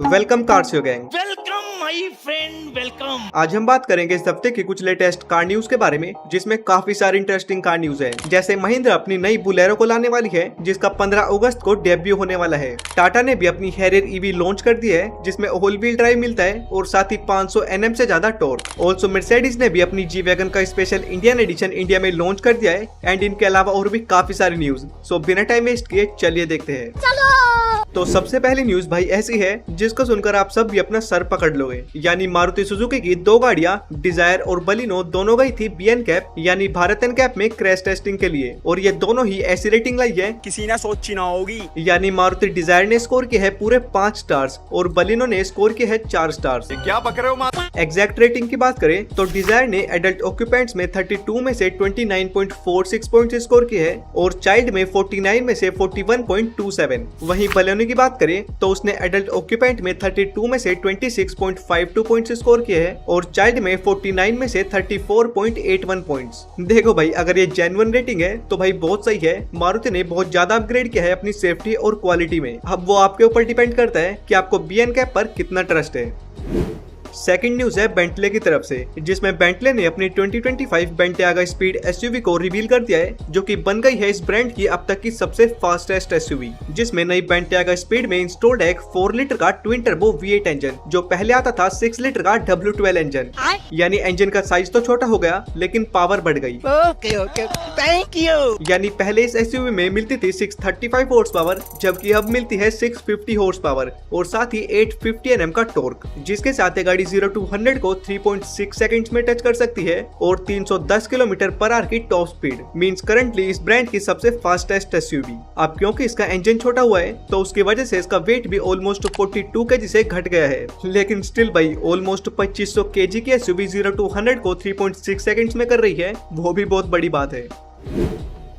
Welcome कार्सियो gang. Welcome my friend, welcome. आज हम बात करेंगे इस हफ्ते की कुछ लेटेस्ट कार न्यूज के बारे में, जिसमें काफी सारी इंटरेस्टिंग कार न्यूज है। जैसे महिंद्रा अपनी नई बुलेरो को लाने वाली है, जिसका 15 अगस्त को डेब्यू होने वाला है। टाटा ने भी अपनी हैरियर ईवी लॉन्च कर दी है, जिसमें ऑल व्हील ड्राइव मिलता है और साथ ही 500 Nm से ज्यादा टॉर्क। ऑल्सो मर्सिडीज ने भी अपनी जी वैगन का स्पेशल इंडियन एडिशन इंडिया में लॉन्च कर दिया है। एंड इनके अलावा और भी काफी सारी न्यूज। सो बिना टाइम वेस्ट किए चलिए देखते हैं। तो सबसे पहली न्यूज भाई ऐसी है जिसको सुनकर आप सब भी अपना सर पकड़ लोगे। यानी मारुति सुजुकी की दो गाड़ियां डिजायर और बलिनो दोनों गई थी बीएन कैप यानी भारत एनकैप में क्रैश टेस्टिंग के लिए, और ये दोनों ही ऐसी रेटिंग लाई है किसी ने सोची ना होगी। यानी मारुति डिजायर ने स्कोर किया है पूरे 5 स्टार्स और बलिनो ने स्कोर किया है 4 स्टार्स। क्या बक रहे हो? एग्जैक्ट रेटिंग की बात करें तो डिजायर ने एडल्ट ऑक्यूपेंट्स में 32 में से 29.46 पॉइंट स्कोर किए हैं और चाइल्ड में 49 में से 41.27। वहीं बलिनो की बात करें तो उसने एडल्ट ऑक्यूपेंट में 32 में से 26.52 पॉइंट्स स्कोर किए हैं और चाइल्ड में 49 में से 34.81 पॉइंट्स। देखो भाई, अगर ये जेन्युइन रेटिंग है तो भाई बहुत सही है। मारुति ने बहुत ज्यादा अपग्रेड किया है अपनी सेफ्टी और क्वालिटी में। अब वो आपके ऊपर डिपेंड करता है कि आपको बीएन कैप पर कितना ट्रस्ट है। सेकंड न्यूज है बेंटले की तरफ से, जिसमें बेंटले ने अपनी 2025 बेंटेगा स्पीड एसयूवी को रिवील कर दिया है, जो कि बन गई है इस ब्रांड की अब तक की सबसे फास्टेस्ट एसयूवी। जिसमें नई बेंटेगा स्पीड में इंस्टॉल्ड है एक 4 लीटर का ट्विन टर्बो V8 इंजन, जो पहले आता था 6 लीटर का W12 इंजन। यानी इंजन का साइज तो छोटा हो गया लेकिन पावर बढ़ गई। Okay okay, thank you. यानी पहले इस एसयूवी में मिलती थी 635 हॉर्स पावर, जबकि अब मिलती है 650 हॉर्स पावर और साथ ही 850 Nm का टॉर्क, जिसके साथ ये गाड़ी 0 to 100 को 3.6 सेकंड्स में टच कर सकती है और 310 किलोमीटर पर आवर की टॉप स्पीड। मींस करंटली इस ब्रांड की सबसे फास्टेस्ट एसयूवी। अब क्योंकि इसका इंजन छोटा हुआ है तो उसकी वजह से इसका वेट भी ऑलमोस्ट 42 kg से घट गया है, लेकिन स्टिल भाई ऑलमोस्ट 2500 kg की एसयूवी 0 to 100 को 3.6 सेकंड्स में कर रही है, वो भी बहुत बड़ी बात है।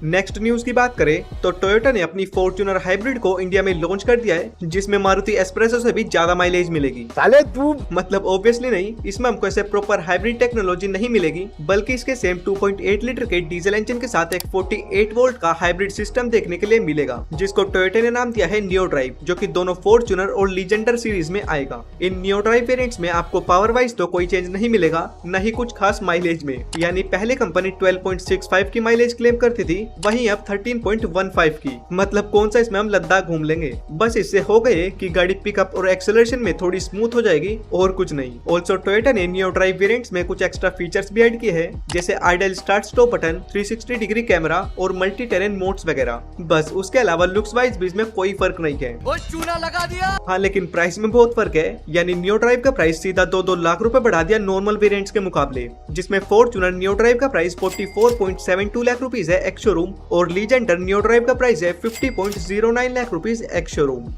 नेक्स्ट न्यूज की बात करें तो टोयोटा ने अपनी फॉर्च्यूनर हाइब्रिड को इंडिया में लॉन्च कर दिया है, जिसमें मारुति एस्प्रेसो से भी ज्यादा माइलेज मिलेगी। साले तू मतलब ऑब्वियसली नहीं, इसमें हमको ऐसे प्रॉपर हाइब्रिड टेक्नोलॉजी नहीं मिलेगी, बल्कि इसके सेम 2.8 लीटर के डीजल इंजन के साथ एक 48 वोल्ट का हाइब्रिड सिस्टम देखने के लिए मिलेगा, जिसको टोयोटा ने नाम दिया है नियो ड्राइव, जो कि दोनों फॉर्च्यूनर और लीजेंडर सीरीज में आएगा। इन नियो ड्राइव वेरिएंट्स में आपको पावर वाइज तो कोई चेंज नहीं मिलेगा, न ही कुछ खास माइलेज में। यानी पहले कंपनी 12.65 की माइलेज क्लेम करती थी, वहीं अब 13.15 की। मतलब कौन सा इसमें हम लद्दाख घूम लेंगे। बस इससे हो गए कि गाड़ी पिकअप और एक्सेलरेशन में थोड़ी स्मूथ हो जाएगी और कुछ नहीं। ऑल्सो टोयोटा ने नियो ड्राइव वेरिएंट्स में कुछ एक्स्ट्रा फीचर्स भी ऐड किए हैं, जैसे idol start stop button, 360 degree camera और मल्टी टेरेन मोड्स वगैरह। बस उसके अलावा लुक्स वाइज भी इसमें कोई फर्क नहीं है। वो चूना लगा दिया। हाँ, लेकिन प्राइस में बहुत फर्क है। यानी नियो ड्राइव का प्राइस सीधा 2 लाख रुपए बढ़ा दिया नॉर्मल वेरिएंट्स के मुकाबले, जिसमें फॉर्च्यूनर नियो ड्राइव का प्राइस 44.72 लाख रुपीज है एक्स शोरूम और लीजेंडर नियो ड्राइव का प्राइस है 50.09 lakh rupees ex showroom.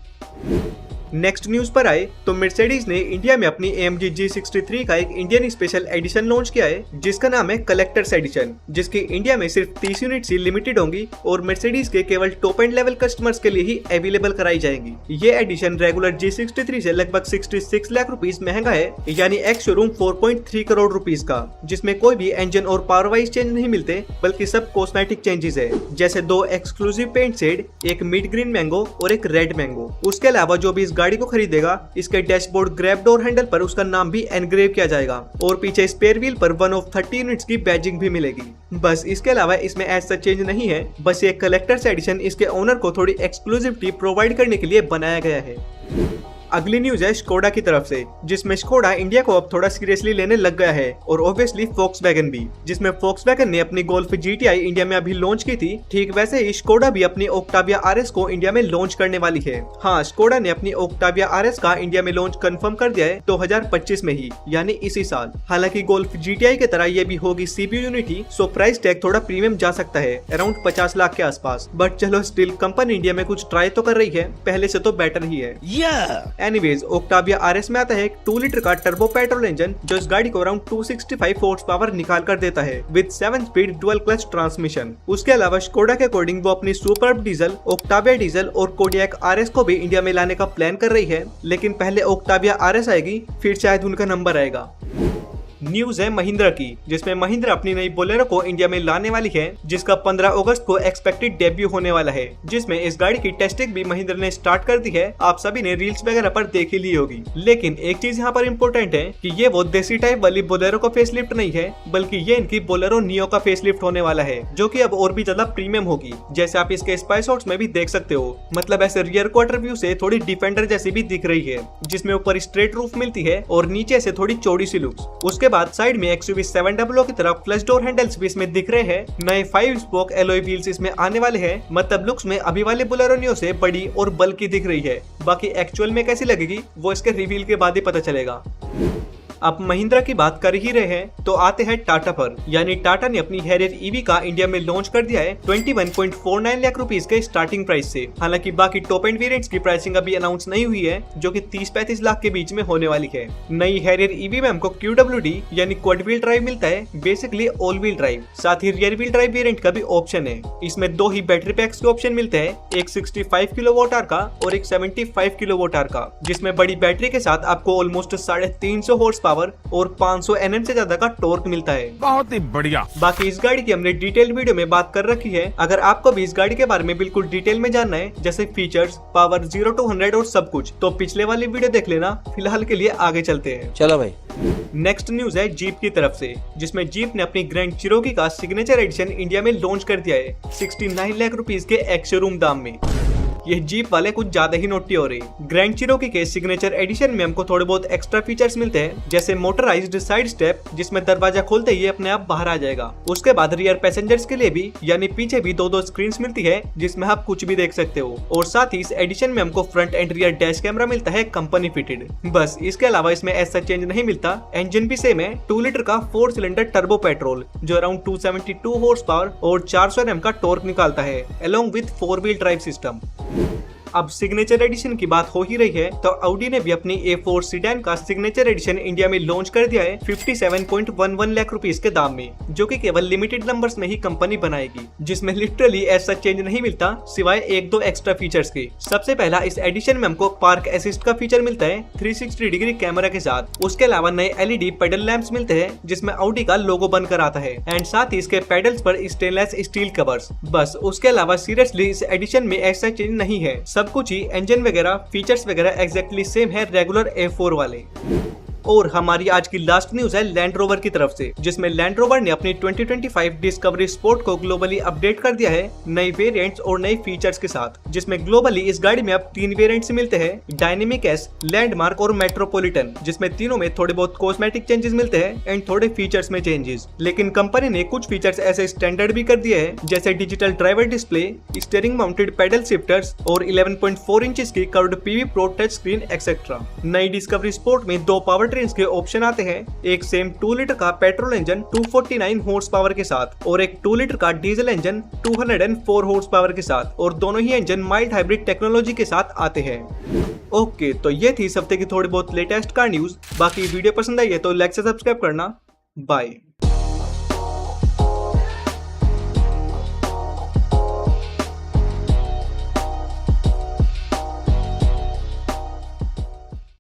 Next news पर आए तो मर्सिडीज ने इंडिया में अपनी AMG G63 का एक इंडियन स्पेशल एडिशन लॉन्च किया है, जिसका नाम है कलेक्टर्स एडिशन, जिसकी इंडिया में सिर्फ 30 यूनिट्स ही लिमिटेड होंगी और मर्सिडीज के केवल टॉप एंड लेवल कस्टमर्स के लिए ही अवेलेबल कराई जाएंगी। ये एडिशन रेगुलर G63 से लगभग 66 लाख रुपीज महंगा है, यानी एक्स शोरूम 4.3 करोड़ रुपीज का, जिसमें कोई भी इंजन और पावर वाइज चेंज नहीं मिलते, बल्कि सब कॉस्मेटिक चेंजेस है, जैसे 2 एक्सक्लूसिव पेंट शेड, एक मिड ग्रीन मैंगो और एक रेड मैंगो। उसके अलावा जो भी इस गाड़ी को खरीदेगा, इसके डैशबोर्ड ग्रैब डोर हैंडल पर उसका नाम भी एनग्रेव किया जाएगा और पीछे स्पेयर व्हील पर 1 of 30 यूनिट्स की बैजिंग भी मिलेगी। बस इसके अलावा इसमें ऐसा चेंज नहीं है, बस ये कलेक्टर्स एडिशन इसके ओनर को थोड़ी एक्सक्लूसिविटी प्रोवाइड करने के लिए बनाया गया है। अगली न्यूज है स्कोडा की तरफ से, जिसमें स्कोडा इंडिया को अब थोड़ा सीरियसली लेने लग गया है और ऑब्वियसली फोक्सवैगन भी, जिसमें फोक्सवैगन ने अपनी गोल्फ GTI इंडिया में अभी लॉन्च की थी। ठीक वैसे ही स्कोडा भी अपनी ओक्टाविया RS को इंडिया में लॉन्च करने वाली है। हाँ, स्कोडा ने अपनी ओक्टाविया RS का इंडिया में लॉन्च कंफर्म कर दिया है 2025 में ही, यानी इसी साल। हालांकि गोल्फ GTI की तरह ये भी होगी CPU यूनिट ही, सो प्राइस टैग थोड़ा प्रीमियम जा सकता है, अराउंड 50 लाख के आसपास। बट चलो, स्टिल कंपनी इंडिया में कुछ ट्राई तो कर रही है, पहले से तो बेटर ही है। एनीवेज, ओक्टाविया RS में आता है एक 2 लीटर का टर्बो पेट्रोल इंजन, जो इस गाड़ी को अराउंड 265 हॉर्स पावर निकाल कर देता है with 7 speed dual clutch transmission. उसके अलावा स्कोडा के अकॉर्डिंग वो अपनी सुपर्ब डीजल, ओक्टाविया डीजल और कोडियक RS को भी इंडिया में लाने का प्लान कर रही है, लेकिन पहले ओक्टाविया RS आएगी, फिर शायद उनका नंबर आएगा। न्यूज है महिंद्रा की, जिसमें महिंद्रा अपनी नई बोलेरो को इंडिया में लाने वाली है, जिसका 15 अगस्त को एक्सपेक्टेड डेब्यू होने वाला है, जिसमें इस गाड़ी की टेस्टिंग भी महिंद्रा ने स्टार्ट कर दी है। आप सभी ने रील्स वगैरह पर देख ही ली होगी। लेकिन एक चीज यहाँ पर इम्पोर्टेंट है कि ये वो देसी टाइप वाली बोलेरो का फेसलिफ्ट नहीं है, बल्कि ये इनकी बोलेरो नियो का फेसलिफ्ट होने वाला है, जो कि अब और भी ज्यादा प्रीमियम होगी, जैसे आप इसके स्पाई शॉट्स में भी देख सकते हो। मतलब ऐसे रियर क्वार्टर व्यू से थोड़ी डिफेंडर जैसी भी दिख रही है, जिसमें ऊपर स्ट्रेट रूफ मिलती है और नीचे से थोड़ी चौड़ी सी लुक्स। उसके बाद साइड में XUV 700 की तरफ फ्लश डोर हैंडल्स भी इसमें दिख रहे हैं। नए 5 स्पोक एलॉय व्हील्स इसमें आने वाले हैं। मतलब लुक्स में अभी वाले बोलेरो नियो से बड़ी और बल्कि दिख रही है। बाकी एक्चुअल में कैसी लगेगी वो इसके रिवील के बाद ही पता चलेगा। अब महिंद्रा की बात कर ही रहे हैं तो आते हैं टाटा पर। यानी टाटा ने अपनी हैरियर ईवी का इंडिया में लॉन्च कर दिया है 21.49 लाख रुपीस के स्टार्टिंग प्राइस से। हालांकि बाकी टॉप एंड वेरिएंट्स की प्राइसिंग अभी अनाउंस नहीं हुई है, जो कि 30-35 लाख के बीच में होने वाली है। नई हैरियर ईवी में हमको QWD यानी क्वाड व्हील ड्राइव मिलता है, बेसिकली ऑल व्हील ड्राइव। साथ ही रियर व्हील ड्राइव वेरिएंट का भी ऑप्शन है। इसमें 2 ही बैटरी पैक्स के ऑप्शन मिलते हैं, एक 65 किलोवाट आवर का और एक 75 किलोवाट आवर का, जिसमें बड़ी बैटरी के साथ आपको ऑलमोस्ट 350 हॉर्स पावर और 500 Nm से ज्यादा का टॉर्क मिलता है। बहुत ही बढ़िया। बाकी इस गाड़ी की हमने डिटेल वीडियो में बात कर रखी है। अगर आपको भी इस गाड़ी के बारे में बिल्कुल डिटेल में जानना है, जैसे फीचर्स, पावर 0 to 100 और सब कुछ, तो पिछले वाली वीडियो देख लेना। फिलहाल के लिए आगे चलते हैं। चलो भाई। नेक्स्ट न्यूज है जीप की तरफ से, जिसमें जीप ने अपनी ग्रैंड चिरोकी का सिग्नेचर एडिशन इंडिया में लॉन्च कर दिया है 69 लाख रुपीस के एक्स-शोरूम दाम में। ये जीप वाले कुछ ज्यादा ही नोटी हो रही। ग्रैंड चिरोकी के सिग्नेचर एडिशन में हमको थोड़े बहुत एक्स्ट्रा फीचर्स मिलते हैं, जैसे मोटराइज्ड साइड स्टेप, जिसमें दरवाजा खोलते ही अपने आप बाहर आ जाएगा। उसके बाद रियर पैसेंजर्स के लिए भी यानी पीछे भी 2 स्क्रीन्स मिलती है, जिसमें आप कुछ भी देख सकते हो। और साथ ही इस एडिशन में हमको front end rear dash camera मिलता है कंपनी फिटेड। बस इसके अलावा इसमें ऐसा चेंज नहीं मिलता। इंजन भी सेम है, 2 लीटर का 4 सिलेंडर टर्बो पेट्रोल, जो अराउंड 272 हॉर्स पावर और 400 Nm का टॉर्क निकालता है, along with 4 wheel drive system. अब सिग्नेचर एडिशन की बात हो ही रही है तो ऑडी ने भी अपनी A4 सीडान का सिग्नेचर एडिशन इंडिया में लॉन्च कर दिया है 57.11 लाख रुपीस के दाम में, जो कि केवल लिमिटेड नंबर्स में ही कंपनी बनाएगी, जिसमें लिटरली ऐसा चेंज नहीं मिलता सिवाय 1-2 एक्स्ट्रा फीचर्स के। सबसे पहला, इस एडिशन में हमको पार्क असिस्ट का फीचर मिलता है 360 डिग्री कैमरा के साथ। उसके अलावा नए LED पेडल लैंप्स मिलते हैं, जिसमें ऑडी का लोगो बनकर आता है, एंड साथ ही इसके पेडल्स पर स्टेनलेस स्टील कवर्स। बस उसके अलावा सीरियसली इस एडिशन में ऐसा चेंज नहीं है। सब कुछ ही इंजन वगैरह फीचर्स वगैरह एग्जैक्टली सेम है रेगुलर A4 वाले। और हमारी आज की लास्ट न्यूज है लैंड रोवर की तरफ से, जिसमें लैंड रोवर ने अपनी 2025 डिस्कवरी स्पोर्ट को ग्लोबली अपडेट कर दिया है नए वेरिएंट्स और नए फीचर्स के साथ, जिसमें ग्लोबली इस गाड़ी में अब 3 वेरिएंट्स मिलते हैं, डायनेमिक एस, लैंडमार्क और मेट्रोपॉलिटन, जिसमें तीनों में थोड़े बहुत कॉस्मेटिक चेंजेस मिलते हैं एंड थोड़े फीचर्स में चेंजेस। लेकिन कंपनी ने कुछ फीचर्स ऐसे स्टैंडर्ड भी कर दिए हैं, जैसे digital driver display, steering mounted pedal shifters और 11.4 इंचेस की curved PV pro touch screen etcetera. नई डिस्कवरी स्पोर्ट में 2 पावर के ऑप्शन आते हैं, एक सेम 2 लीटर का पेट्रोल इंजन 249 हॉर्स पावर के साथ और एक 2 लीटर का डीजल इंजन 204 हॉर्स पावर के साथ, और दोनों ही इंजन माइल्ड हाइब्रिड टेक्नोलॉजी के साथ आते हैं। ओके, तो ये थी इस हफ्ते की थोड़ी बहुत लेटेस्ट कार न्यूज। बाकी वीडियो पसंद आई है तो लाइक से सब्सक्राइब करना। बाय।